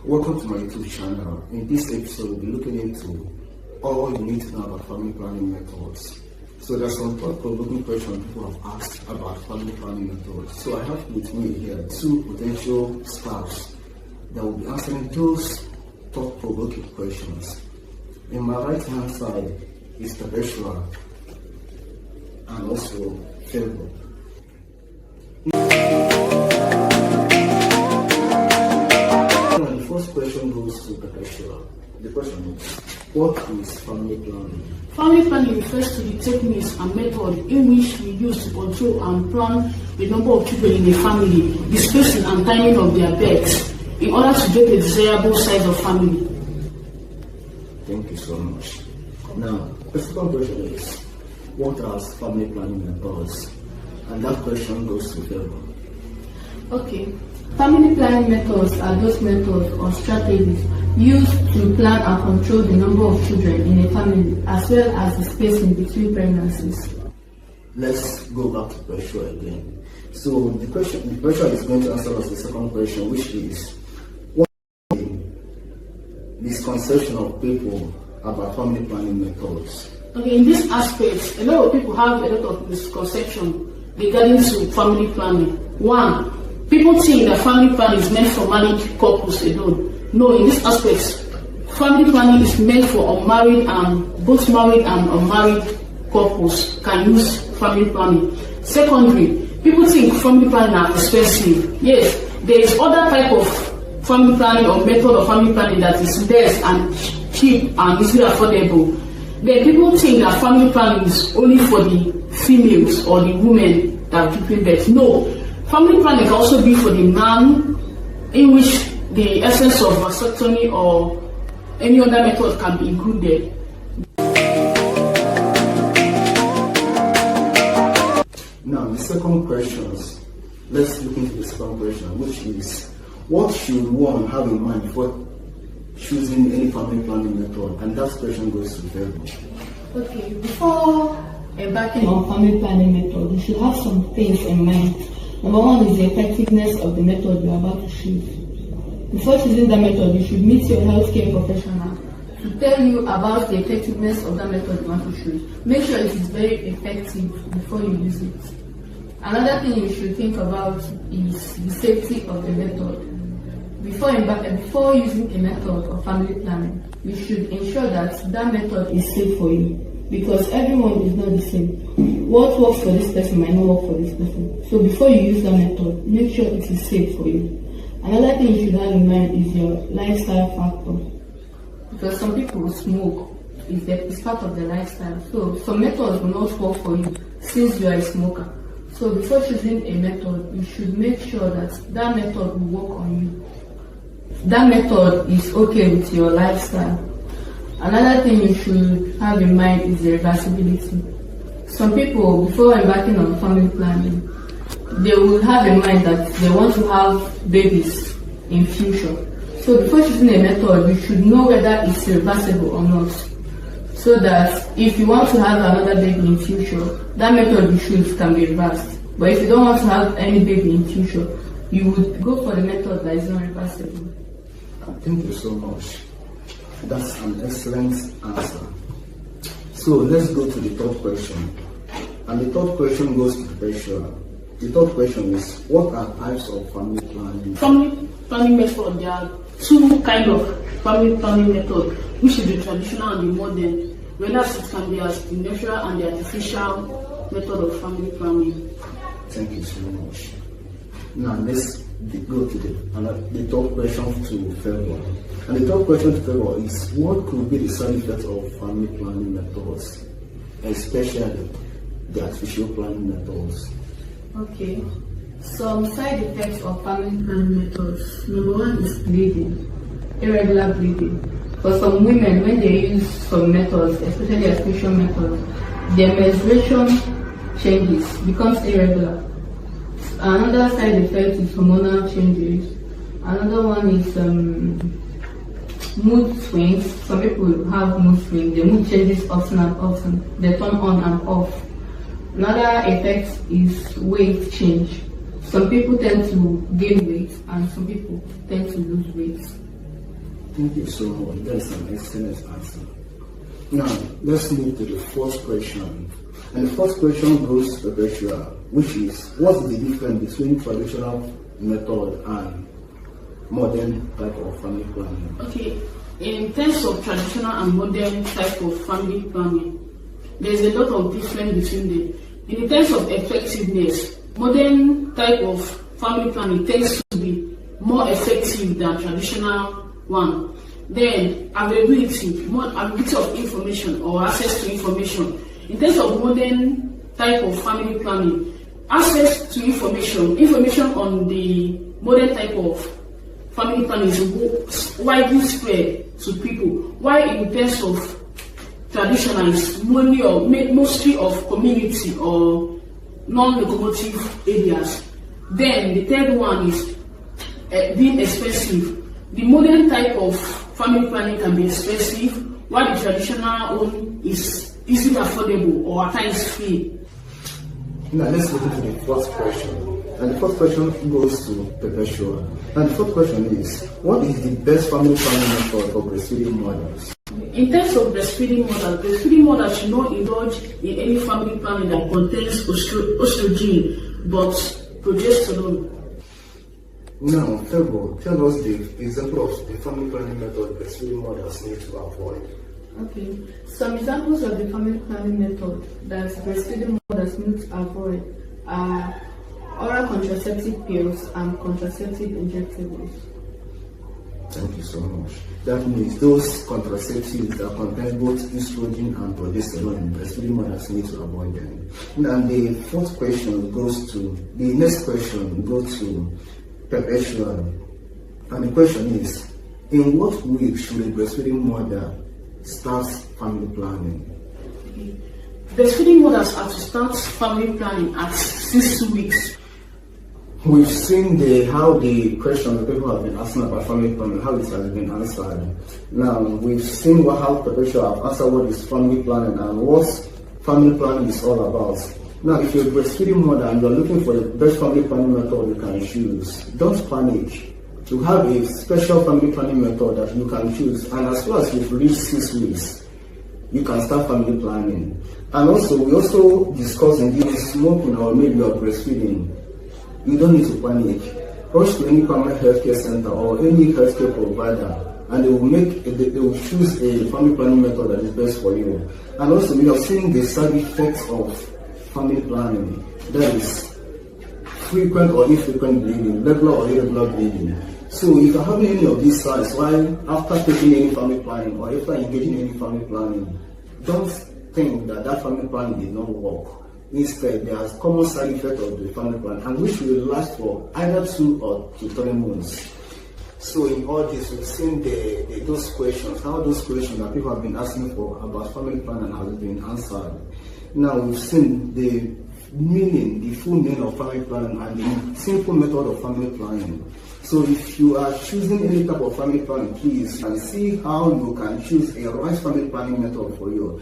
Welcome to my YouTube channel. In this episode, we'll be looking into all you need to know about family planning methods. So there's some thought-provoking questions people have asked about family planning methods. So I have with me here two potential staffs that will be answering those thought-provoking questions. In my right-hand side is Tabeshwa and also Favor. The first question goes to Tabeshwa. The question is, what is family planning? Family planning refers to the techniques and method in which we use to control and plan the number of children in a family, the spacing and timing of their births, in order to get a desirable size of family. Thank you so much. Now, the second question is, what are family planning methods? And that question goes to Favor. Okay. Family planning methods are those methods or strategies used to plan and control the number of children in a family, as well as the spacing between pregnancies. Let's go back to Tabeshwa again. So the question is going to answer us the second question, which is, what is the misconception of people about family planning methods? Okay, in this aspect, a lot of people have a lot of misconception regarding to family planning. One, people think that family planning is meant for married couples alone. No, in this aspect, family planning is meant for unmarried and both married and unmarried couples can use family planning. Secondly, people think family planning are expensive. Yes, there is other type of family planning or method of family planning that is less and cheap and easily affordable. Then people think that family planning is only for the females or the women that are giving birth. No, family planning can also be for the man, in which the essence of vasectomy or any other method can be included. Now, the second question, let's look into the second question, which is, what should one have in mind before choosing any family planning method? And that question goes to Favor. Okay, before embarking on family planning method, you should have some things in mind. Number one is the effectiveness of the method you are about to choose. Before choosing that method, you should meet your healthcare professional to tell you about the effectiveness of that method you want to choose. Make sure it is very effective before you use it. Another thing you should think about is the safety of the method. Before using a method of family planning, you should ensure that that method is safe for you, because everyone is not the same. What works for this person might not work for this person. So before you use that method, make sure it is safe for you. Another thing you should have in mind is your lifestyle factor, because some people smoke. It's part of their lifestyle. So some methods will not work for you since you are a smoker. So before choosing a method, you should make sure that that method will work on you. That method is okay with your lifestyle. Another thing you should have in mind is the reversibility. Some people, before embarking on family planning, they will have in mind that they want to have babies in future. So before choosing a method, you should know whether it's reversible or not. So that if you want to have another baby in future, that method you choose can be reversed. But if you don't want to have any baby in future, you would go for the method that is not reversible. Thank you so much. That's an excellent answer. So let's go to the third question. And the third question goes to Tabeshwa. The third question is, what are types of family planning? Family planning method, there are two kind of family planning method, which is the traditional and the modern, whereas it can be as the natural and the artificial method of family planning. Thank you so much. Now let's go to the third question to Favor. And the third question to Favor is, what could be the side effects of family planning methods, especially the artificial planning methods? Okay. Some side effects of family planning methods. Number one is bleeding, irregular bleeding. For some women, when they use some methods, especially artificial methods, their menstruation changes, becomes irregular. Another side effect is hormonal changes. Another one is mood swings. Some people have mood swings. The mood changes often and often. They turn on and off. Another effect is weight change. Some people tend to gain weight and some people tend to lose weight. Thank you so much. That's an excellent answer. Now, let's move to the fourth question. And the fourth question goes to Perpetua, which is, what's the difference between traditional method and modern type of family planning? Okay, in terms of traditional and modern type of family planning, there's a lot of difference between them. In terms of effectiveness, modern type of family planning tends to be more effective than traditional one. Then availability of information or access to information. In terms of modern type of family planning, access to information on the modern type of family planning is widely spread to people, while in terms of traditional is mostly of community or non-locomotive areas. Then the third one is being expensive. The modern type of family planning can be expensive, while the traditional one is easily affordable or at times free. Now let's look into the fourth question. And the fourth question goes to Perpetua. And the fourth question is, what is the best family planning method for breastfeeding mothers? In terms of breastfeeding mothers should not indulge in any family planning that contains estrogen but progesterone. Now, Febo, tell us the example of the family planning method breastfeeding mothers need to avoid. Okay, some examples of the family planning method that breastfeeding mothers need to avoid are oral contraceptive pills and contraceptive injectables. Thank you so much. That means those contraceptives that contain both estrogen and progesterone, breastfeeding mothers need to avoid them. And the next question goes to Perpetua. And the question is, in what week should a breastfeeding mother start family planning? Breastfeeding mothers have to start family planning at 6 weeks. We've seen how the question that people have been asking about family planning, how it has been answered. Now, we've seen how Perpetua have answered what is family planning and what family planning is all about. Now, if you're a breastfeeding mother and you're looking for the best family planning method you can choose, don't panic. You have a special family planning method that you can choose, and as far as you've reached 6 weeks, you can start family planning. And also, we also discussed in this smoking or maybe you're breastfeeding. You don't need to panic. Rush to any primary healthcare center or any healthcare provider, and they will choose a family planning method that is best for you. And also, we are seeing the side effects of family planning. That is frequent or infrequent bleeding, regular or irregular bleeding. So if you're having any of these signs while after taking any family planning or after engaging in any family planning, don't think that family planning did not work. Instead, there is common side effect of the family plan, and which will last for either 2 or 3 months. So in all this, we've seen those questions, how those questions that people have been asking for about family planning has been answered. Now we've seen the full meaning of family planning and the simple method of family planning. So if you are choosing any type of family planning, please and see how you can choose a right family planning method for you.